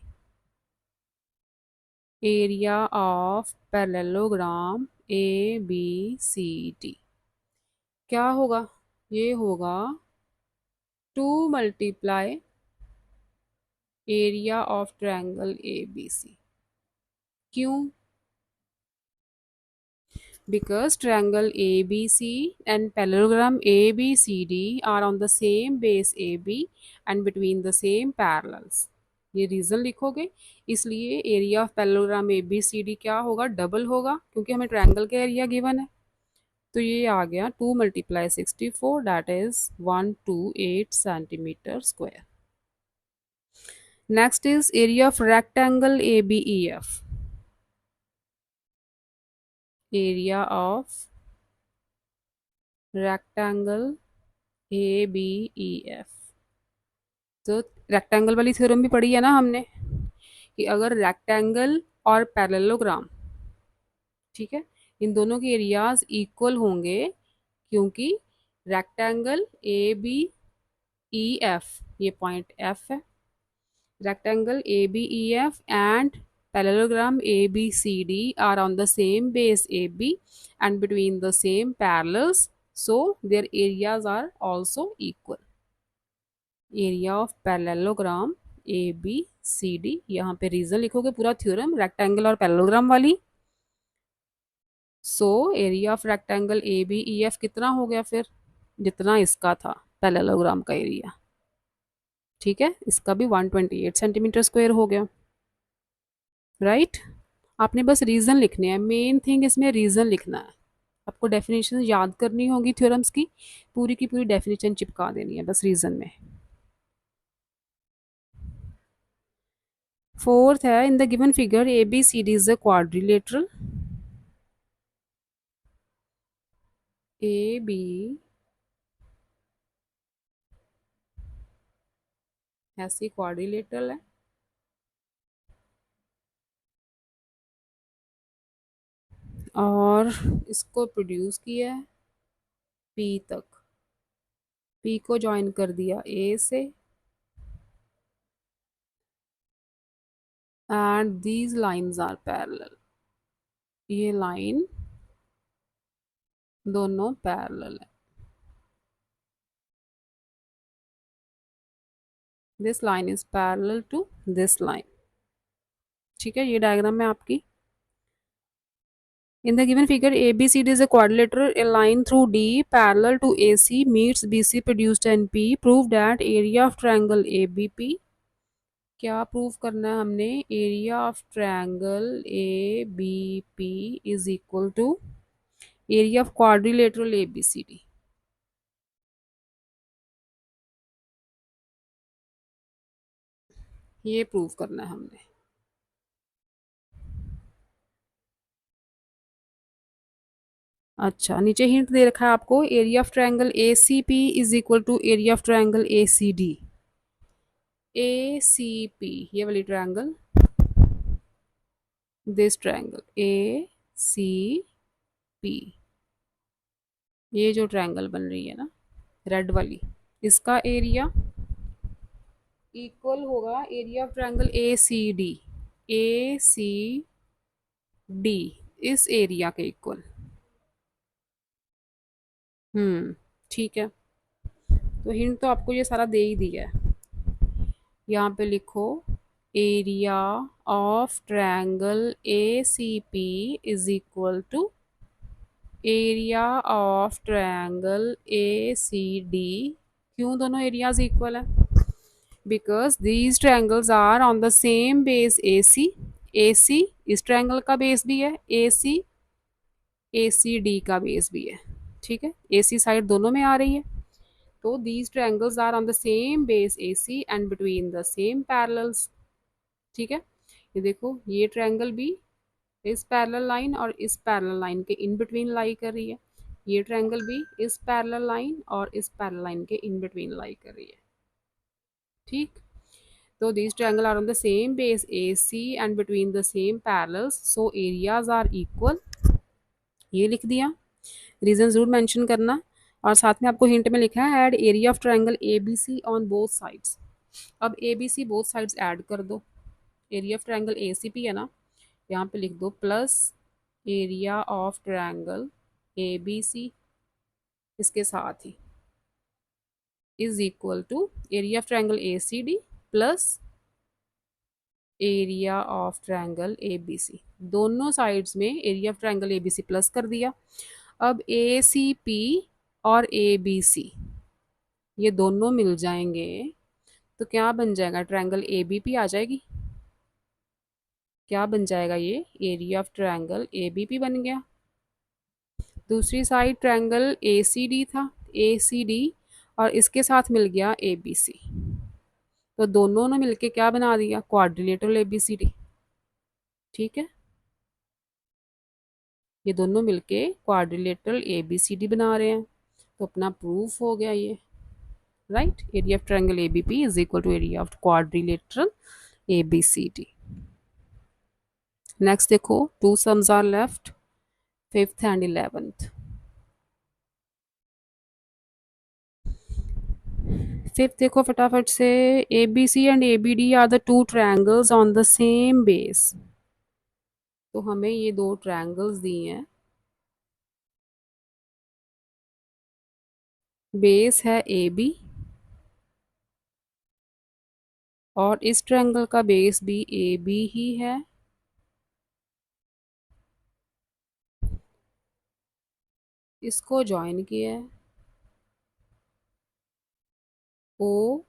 A: Area of parallelogram A B C D क्या होगा? ये होगा 2 multiply area of triangle A B C. क्यों? Because triangle ABC and parallelogram ABCD are on the same base AB and between the same parallels. ये reason लिखोगे, इसलिए area of parallelogram A B C D क्या होगा? Double होगा, क्योंकि हमें triangle का एरिया गिवन है। तो ये आ गया 2 multiply 64, that is 128 centimetre square. Next is area of rectangle A B E F. Area of rectangle A B E F. तो रेक्टेंगल वाली थ्योरम भी पढ़ी है ना हमने, कि अगर रेक्टेंगल और पैरेललोग्राम, ठीक है, इन दोनों के एरियाज इक्वल होंगे, क्योंकि rectangle A B E F, ये पॉइंट एफ है, rectangle A B E F and parallelogram ABCD are on the same base AB and between the same parallels, so their areas are also equal. Area of parallelogram A B C D, यहाँ पे reason लिखोगे पूरा theorem rectangle और parallelogram वाली। So area of rectangle A B E F कितना हो गया फिर? जितना इसका था पैरेललोग्राम का एरिया। ठीक है, इसका भी 128 सेंटीमीटर स्क्वायर हो गया। राइट, आपने बस रीजन लिखने हैं, मेन थिंग इसमें रीजन लिखना है। आपको डेफिनेशन याद करनी होगी थ्योरम्स की, पूरी की पूरी डेफिनेशन चिपका देनी है बस रीजन में। फोर्थ है, in the given figure A B C D is a quadrilateral. A B ऐसी क्वाड्रिलेटरल है और इसको प्रोड्यूस किया है पी तक। पी को ज्वाइन कर दिया ए से and these lines are parallel. ये लाइन दोनों पैरेलल है। This line is parallel to this line. ठीक है, ये डायग्राम है आपकी। In the given figure, ABCD is a quadrilateral. A line through D parallel to AC meets BC produced in P. Prove that area of triangle ABP. क्या prove करना है हमने? Area of triangle A B P is equal to area of quadrilateral A B C D. ये prove करना है हमने। अच्छा, नीचे हिंट दे रखा है आपको, area of triangle A C P is equal to area of triangle A C D. A C P ये वाली triangle, this triangle A C P, ये जो ट्रायंगल बन रही है ना रेड वाली, इसका एरिया इक्वल होगा area of triangle A C D. A C D इस एरिया के इक्वल। ठीक है, तो हिंट तो आपको ये सारा दे ही दिया है। यहाँ पे लिखो area of triangle A C P is equal to area of triangle A C D. क्यों दोनों एरियाज इक्वल है? Because these triangles are on the same base A C. A C इस ट्रायंगल का बेस भी है, ए C D का base भी है। ठीक है, ए सी साइड दोनों में आ रही है, तो these triangles are on the same base A C and between the same parallels. ठीक है, ये देखो ये ट्रायंगल भी इस पैरेलल लाइन और इस पैरेलल लाइन के इन बिटवीन लाई कर रही है। ये ट्रायंगल भी इस पैरेलल लाइन और इस पैरेलल लाइन के इन बिटवीन लाई कर रही है। ठीक, तो these triangle are on the same base AC and between the same parallels, so areas are equal। ये लिख दिया, रीजन जरूर मेंशन करना। और साथ में आपको हिंट में लिखा है add area of triangle ABC on both sides. अब ABC बोथ साइड्स ऐड कर दो। एरिया ऑफ ट्रायंगल ACP है ना, यहाँ पे लिख दो plus area of triangle ABC इसके साथ ही is equal to area of triangle ACD plus area of triangle ABC। दोनों साइड्स में area of triangle ABC plus कर दिया। अब ACP और ABC ये दोनों मिल जाएंगे तो क्या बन जाएगा? ट्रायंगल ABP आ जाएगी। क्या बन जाएगा? ये एरिया ऑफ ट्रायंगल ABP बन गया। दूसरी साइड ट्रायंगल ACD था, ACD और इसके साथ मिल गया ABC, तो दोनों ने मिलके क्या बना दिया? Quadrilateral ABCD। ठीक है, ये दोनों मिलके क्वाड्रिलेटरल ABCD बना रहे हैं, तो अपना प्रूफ हो गया ये। Right, area of triangle ABP is equal to area of quadrilateral ABCD। Next देखो, two sums are left, 5th and 11th। Fifth देखो फटाफट से, ABC and ABD are the two triangles on the same base. तो हमें ये दो triangles दिए हैं, बेस है AB और इस ट्रायंगल का बेस भी AB ही है। इसको ज्वाइन किया है O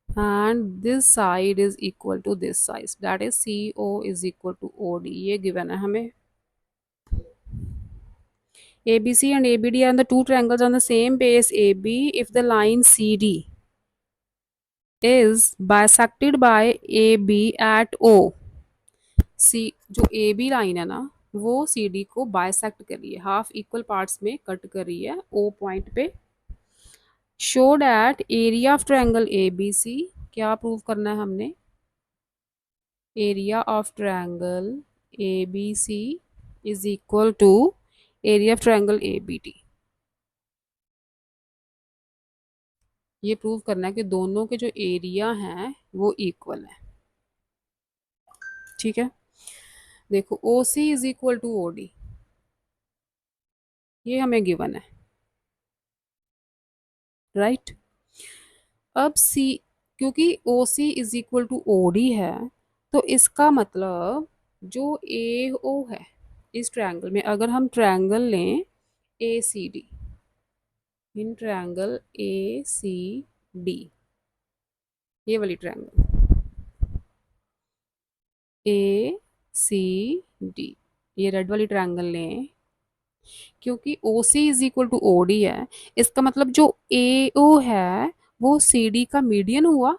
A: and this side is equal to this side, that is CO is equal to OD। ये गिवन है हमें। ABC and ABD are the two triangles on the same base AB. If the line CD is bisected by AB at O, सी जो A B line है ना वो C D को bisect कर रही है, हाफ इक्वल पार्ट्स में cut कर रही है ओ पॉइंट पे। Show that area of triangle A B C, क्या प्रूव करना है हमने, area of triangle A B C is equal to area of triangle A B D. ये प्रूव करना है कि दोनों के जो एरिया हैं वो इक्वल है। ठीक है, देखो O C is equal to O D, ये हमें गिवन है, राइट। अब सी, क्योंकि O C is equal to O D है, तो इसका मतलब जो ए ओ है इस ट्रायंगल में, अगर हम ट्रायंगल लें A C D, in triangle A C D, ये वाली ट्रायंगल ए सी डी, ये रेड वाली ट्रायंगल लें, क्योंकि O C is equal to O D है, इसका मतलब जो ए ओ है वो सी डी का मीडियन हुआ,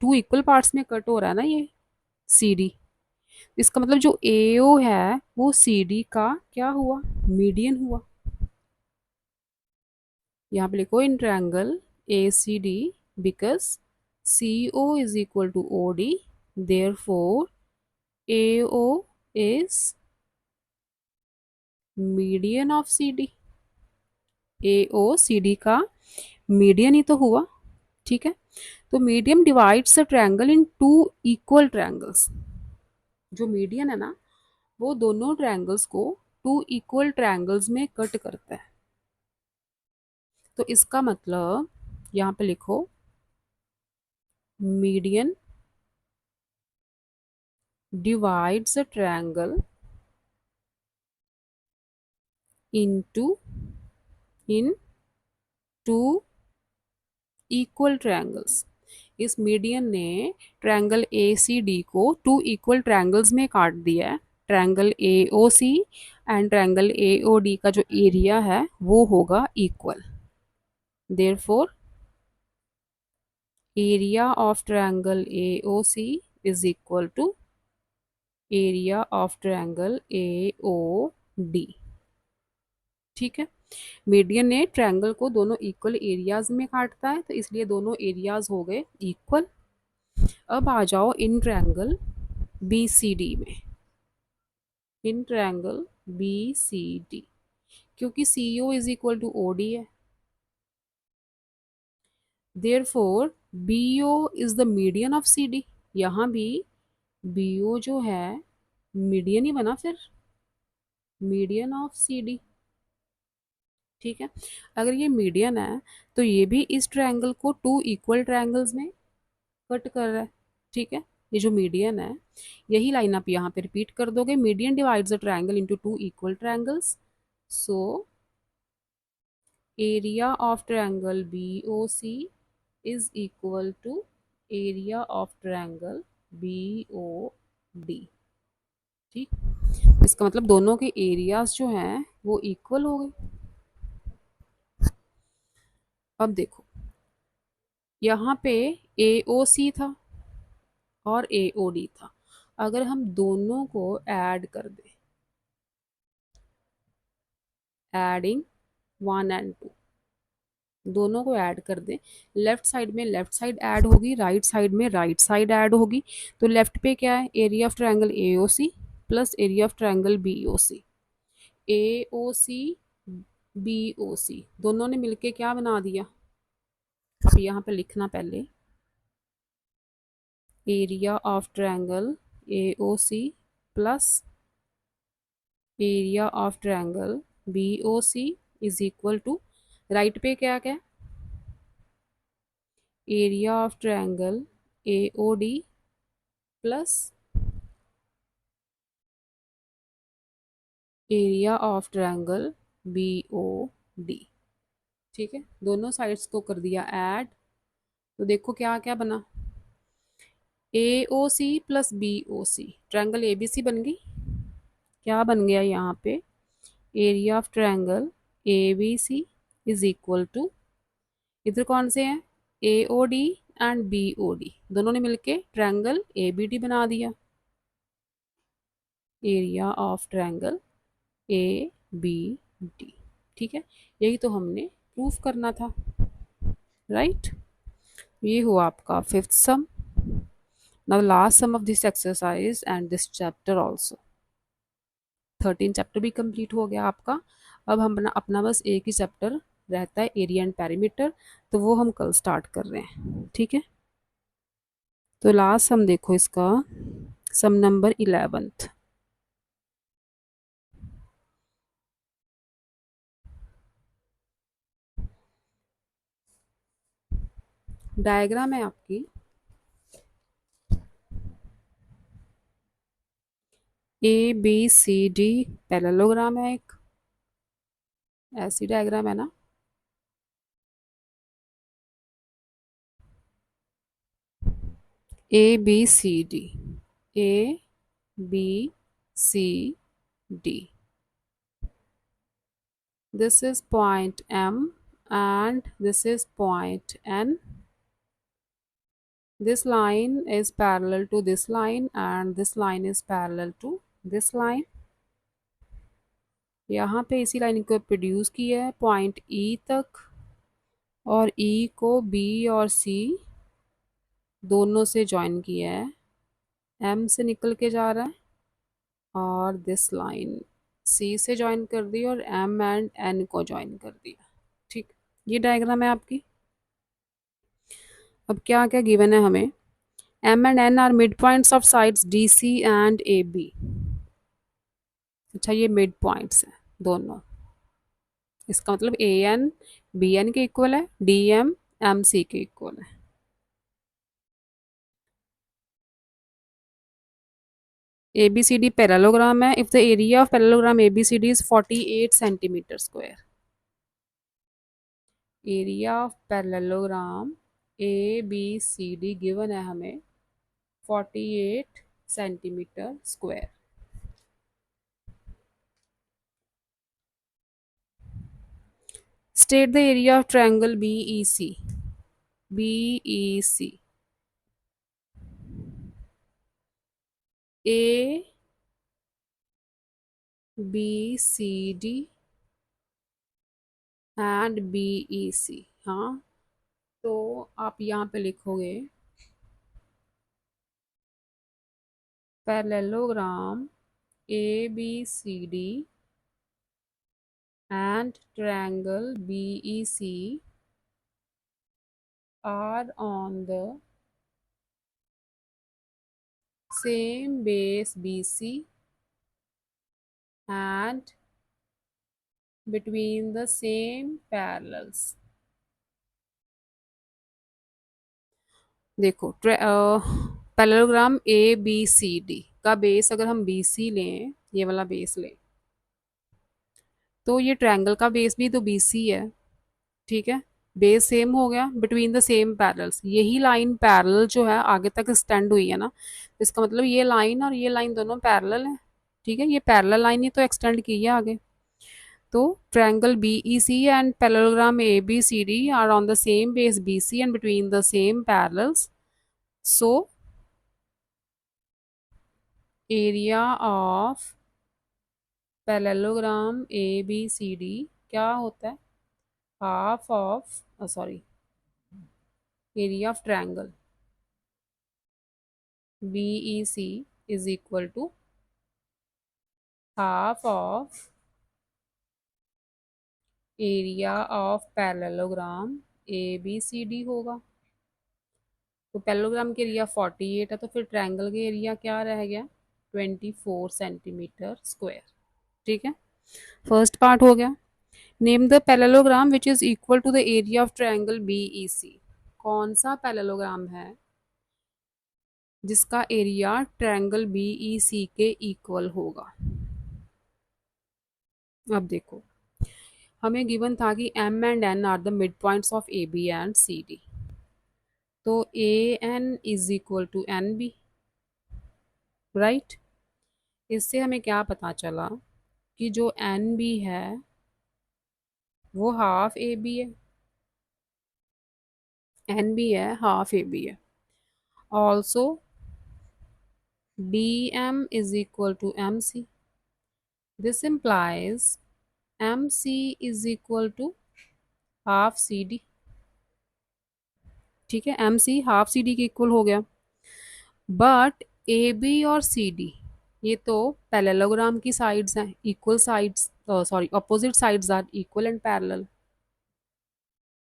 A: टू इक्वल पार्ट्स में कट हो रहा है ना ये सी डी, इसका मतलब जो ए ओ है वो सी डी का क्या हुआ, मीडियन हुआ। यहाँ पे लिखो in triangle A C D, because C O is equal to O D, therefore A O is median of C D, A O C D का मीडियन ही तो हुआ। ठीक है, तो medium divides the triangle in two equal triangles, जो median है ना वो दोनों ट्रायंगल्स को टू इक्वल ट्रायंगल्स में कट करता है। तो इसका मतलब यहाँ पे लिखो median divides a triangle into in two equal triangles. इस मीडियन ने ट्रायंगल ए सी डी को टू इक्वल ट्रायंगल्स में काट दिया है, triangle A O C and triangle A O D का जो एरिया है वो होगा equal, therefore area of triangle AOC is equal to area of triangle AOD। ठीक है, मीडियन ने ट्रायंगल को दोनों इक्वल एरियाज में काटता है, तो इसलिए दोनों एरियाज हो गए इक्वल। अब आ जाओ in triangle B C D में, in triangle B C D, क्योंकि C O is equal to O D है, therefore B O is the median of C D. यहाँ भी बी ओ जो है मीडियन ही बना, फिर मीडियन ऑफ सी डी। ठीक है, अगर ये मीडियन है तो ये भी इस ट्रायंगल को टू इक्वल ट्रायंगल्स में कट कर रहा है। ठीक है, ये जो मीडियन है यही लाइन आप यहाँ पे रिपीट कर दोगे, median divides the triangle into two equal triangles, so area of triangle B O C is equal to area of triangle B O D. ठीक, इसका मतलब दोनों के एरियाज जो हैं वो इक्वल हो गए। अब देखो यहाँ पे ए ओ सी था और ए ओ डी था, अगर हम दोनों को ऐड कर दें, एडिंग वन एंड टू, दोनों को ऐड कर दें, लेफ्ट साइड में लेफ्ट साइड ऐड होगी, राइट साइड में राइट साइड ऐड होगी, तो लेफ्ट पे क्या है, area of triangle A O C plus area of triangle B O C, A O C B O C दोनों ने मिलके क्या बना दिया, अब यहाँ पे लिखना पहले area of triangle A O C plus area of triangle B O C is equal to, right पे क्या क्या, area of triangle A O D plus area of triangle B O D. ठीक है, दोनों साइड्स को कर दिया add, तो देखो क्या क्या बना, A O C plus B O C, triangle A B C बन गई। क्या बन गया यहाँ पे, area of triangle A B C is equal to, इधर कौन से हैं, A O D and B O D, दोनों ने मिलके ट्रायंगल ए बी डी बना दिया। Area of triangle A B D, ठीक है, यही तो हमने प्रूफ करना था, राइट। ये हुआ आपका fifth sum. Now last sum of this exercise and this chapter also, 13 chapter भी कंप्लीट हो गया आपका। अब हम अपना बस एक ही चैप्टर रहता है, एरिया एंड पैरीमीटर, तो वो हम कल स्टार्ट कर रहे हैं, ठीक है। तो लास्ट सम देखो इसका, सम नंबर 11th। डायग्राम है आपकी A B C D, parallelogram है एक, ऐसी डायग्राम है ना। A B C D, A B C D, this is point M and this is point N. This line is parallel to this line and this line is parallel to this line. यहाँ पे इसी line को produce किया है point E तक, और E को B और C दोनों से ज्वाइन किया है, M से निकल के जा रहा है, और दिस लाइन C से ज्वाइन कर दी और M एंड N को ज्वाइन कर दिया, ठीक। ये डायग्राम है आपकी। अब क्या क्या गिवन है हमें, M and N are midpoints of sides DC and AB। अच्छा, ये मिड पॉइंट्स हैं दोनों, इसका मतलब AN BN के इक्वल है, DM MC के इक्वल है। ABCD पैरेललोग्राम है। If the area of parallelogram ABCD is 48 centimetre square. Area of parallelogram ABCD given है हमें 48 centimetre square. State the area of triangle BEC। BEC, A B C D and B E C. हाँ, तो आप यहाँ पे लिखोगे parallelogram A B C D and triangle B E C are on the same base B C and between the same parallels। देखो parallelogram A B C D का base अगर हम बी सी लें, ये वाला बेस लें, तो ये ट्रायंगल का बेस भी तो बी सी है, ठीक है। बेस सेम हो गया, बिटवीन द सेम पैरेलल्स, यही लाइन पैरेलल जो है आगे तक एक्सटेंड हुई है ना, तो इसका मतलब ये लाइन और ये लाइन दोनों पैरेलल है, ठीक है। ये पैरेलल लाइन ही तो एक्सटेंड की है आगे। तो triangle B E C and parallelogram A B C D are on the same base B C and between the same parallels, so area of parallelogram A B C D क्या होता है, half of, sorry, area of triangle B E C is equal to half of area of parallelogram A B C D होगा। तो parallelogram के area 48 है, तो फिर triangle के एरिया क्या रह गया, 24 सेंटीमीटर स्क्वायर, ठीक है। फर्स्ट पार्ट हो गया। Name the parallelogram which is equal to the area of triangle B E C. कौन सा पैरेललोग्राम है जिसका area triangle B E C के इक्वल होगा। अब देखो, हमें गिवन था कि M and N are the mid points of A B and C D, तो A N is equal to N B, right. इससे हमें क्या पता चला कि जो एन बी है वो हाफ ए बी है, एन बी है, हाफ ए बी है। Also B M is equal to M C. This implies M C is equal to half C D. ठीक है, M C half C D के equal हो गया। But A B और सी D ये तो parallelogram की साइड्स हैं, equal sides, sorry opposite sides are equal and parallel,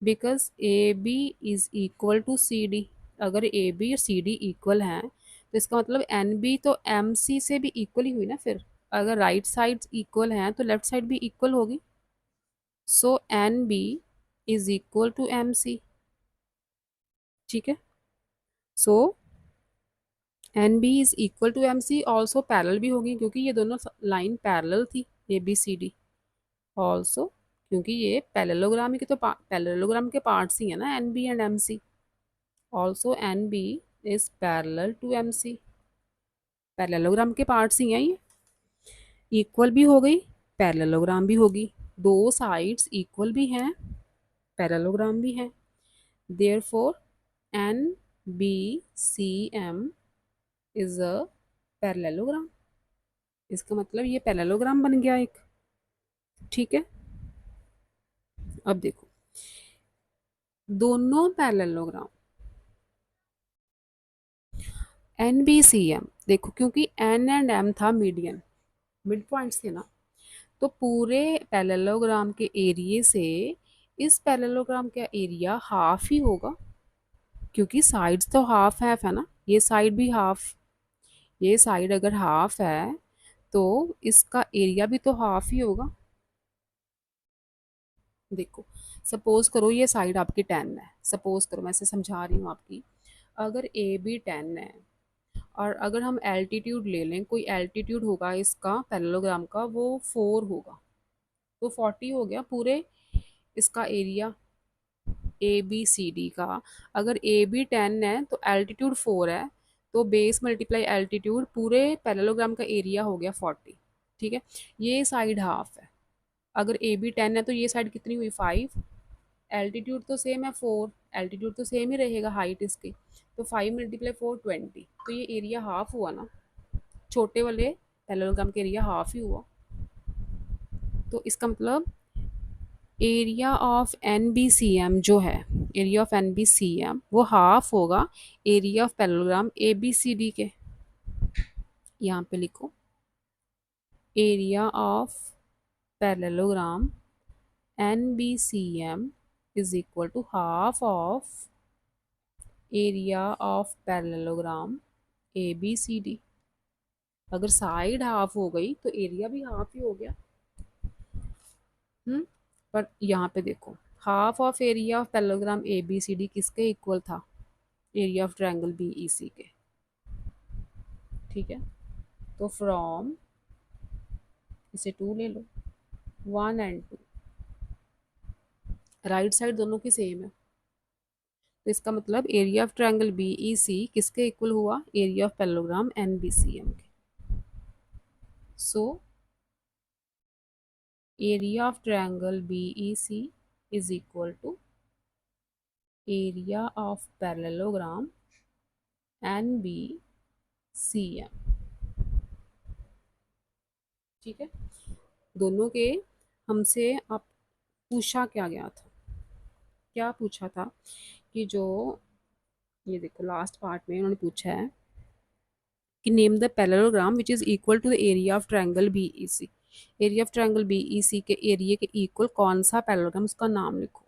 A: because A B is equal to C D. अगर ए बी और सी डी इक्वल हैं तो इसका मतलब एन बी तो एम सी से भी इक्वल ही हुई ना। फिर अगर राइट साइड्स इक्वल हैं तो लेफ्ट साइड भी इक्वल होगी। So N B is equal to M C. ठीक है, so N B is equal to M C, also parallel भी होगी क्योंकि ये दोनों लाइन पैरेलल थी, A B C D. Also क्योंकि ये पैरेललोग्राम के तो पैरेललोग्राम के पार्ट्स ही है ना, N B and M C. Also N B is parallel to M C, parallelogram के पार्ट्स ही हैं ये। इक्वल भी हो गई, पैरेललोग्राम भी होगी, दो साइड्स इक्वल भी हैं, पैरेललोग्राम भी है। Therefore N B C M is a parallelogram. इसका मतलब ये पैरेललोग्राम बन गया एक। ठीक है, अब देखो दोनों parallelogram N B C M, देखो क्योंकि एन एंड एम था मीडियन, मिड पॉइंट्स थे ना, तो पूरे पैरेललोग्राम के एरिए से इस पैरेललोग्राम का एरिया हाफ ही होगा, क्योंकि साइड्स तो हाफ हाफ है ना, ये साइड भी हाफ, ये साइड अगर हाफ है तो इसका एरिया भी तो हाफ ही होगा। देखो सपोज करो ये साइड आपकी 10 है, सपोज करो मैं इसे समझा रही हूँ आपकी। अगर ए बी 10 है और अगर हम एल्टीट्यूड ले लें, कोई एल्टीट्यूड होगा इसका पैरेललोग्राम का, वो 4 होगा, तो 40 हो गया पूरे इसका area A B C D का। अगर ए बी 10 है तो एल्टीट्यूड 4 है, तो बेस मल्टीप्लाई एल्टीट्यूड, पूरे पैरेललोग्राम का एरिया हो गया 40। ठीक है, ये साइड हाफ है, अगर ए बी 10 है तो ये साइड कितनी हुई 5, एल्टीट्यूड तो सेम है 4, एल्टीट्यूड तो सेम ही रहेगा हाइट इसकी, तो 5 मल्टीप्लाई 4 20, तो ये एरिया हाफ हुआ ना, छोटे वाले पैरेललोग्राम का एरिया हाफ ही हुआ। तो इसका मतलब area of N B C M जो है, area of N B C M वो हाफ होगा area of parallelogram A B C D के। यहाँ पे लिखो area of parallelogram N B C M is equal to half of area of parallelogram A B C D. अगर side half हो गई तो एरिया भी हाफ ही हो गया। पर यहाँ पे देखो half of area of parallelogram A B C D किसके इक्वल था, area of triangle B E C के। ठीक है, तो फ्रॉम इसे 2 ले लो, 1 एंड 2, राइट साइड दोनों की सेम है, तो इसका मतलब area of triangle B E C किसके इक्वल हुआ, area of parallelogram N B C M के। So area of triangle B E C is equal to area of parallelogram N B C M. ठीक है, दोनों के हमसे आप पूछा क्या गया था, क्या पूछा था कि जो ये देखो लास्ट पार्ट में उन्होंने पूछा है कि name the parallelogram which is equal to the area of triangle B E C. Area of triangle B E C के एरिया के इक्वल कौन सा पैरेललोग्राम, उसका नाम लिखो।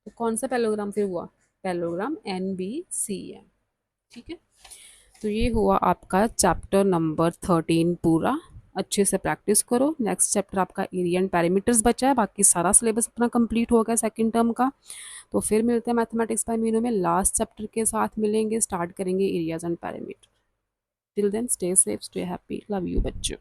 A: तो कौन सा पैरेललोग्राम फिर हुआ, parallelogram N B C M. ठीक है, तो ये हुआ आपका चैप्टर नंबर 13 पूरा। अच्छे से प्रैक्टिस करो। नेक्स्ट चैप्टर आपका एरिया एंड पैरामीटर्स बचा है, बाकी सारा सिलेबस अपना कंप्लीट हो गया सेकंड टर्म का। तो फिर मिलते हैं मैथमेटिक्स बाय मीनू में, लास्ट चैप्टर के साथ मिलेंगे, स्टार्ट करेंगे areas and perimeter. Till then stay safe, stay happy, love you बच्चों।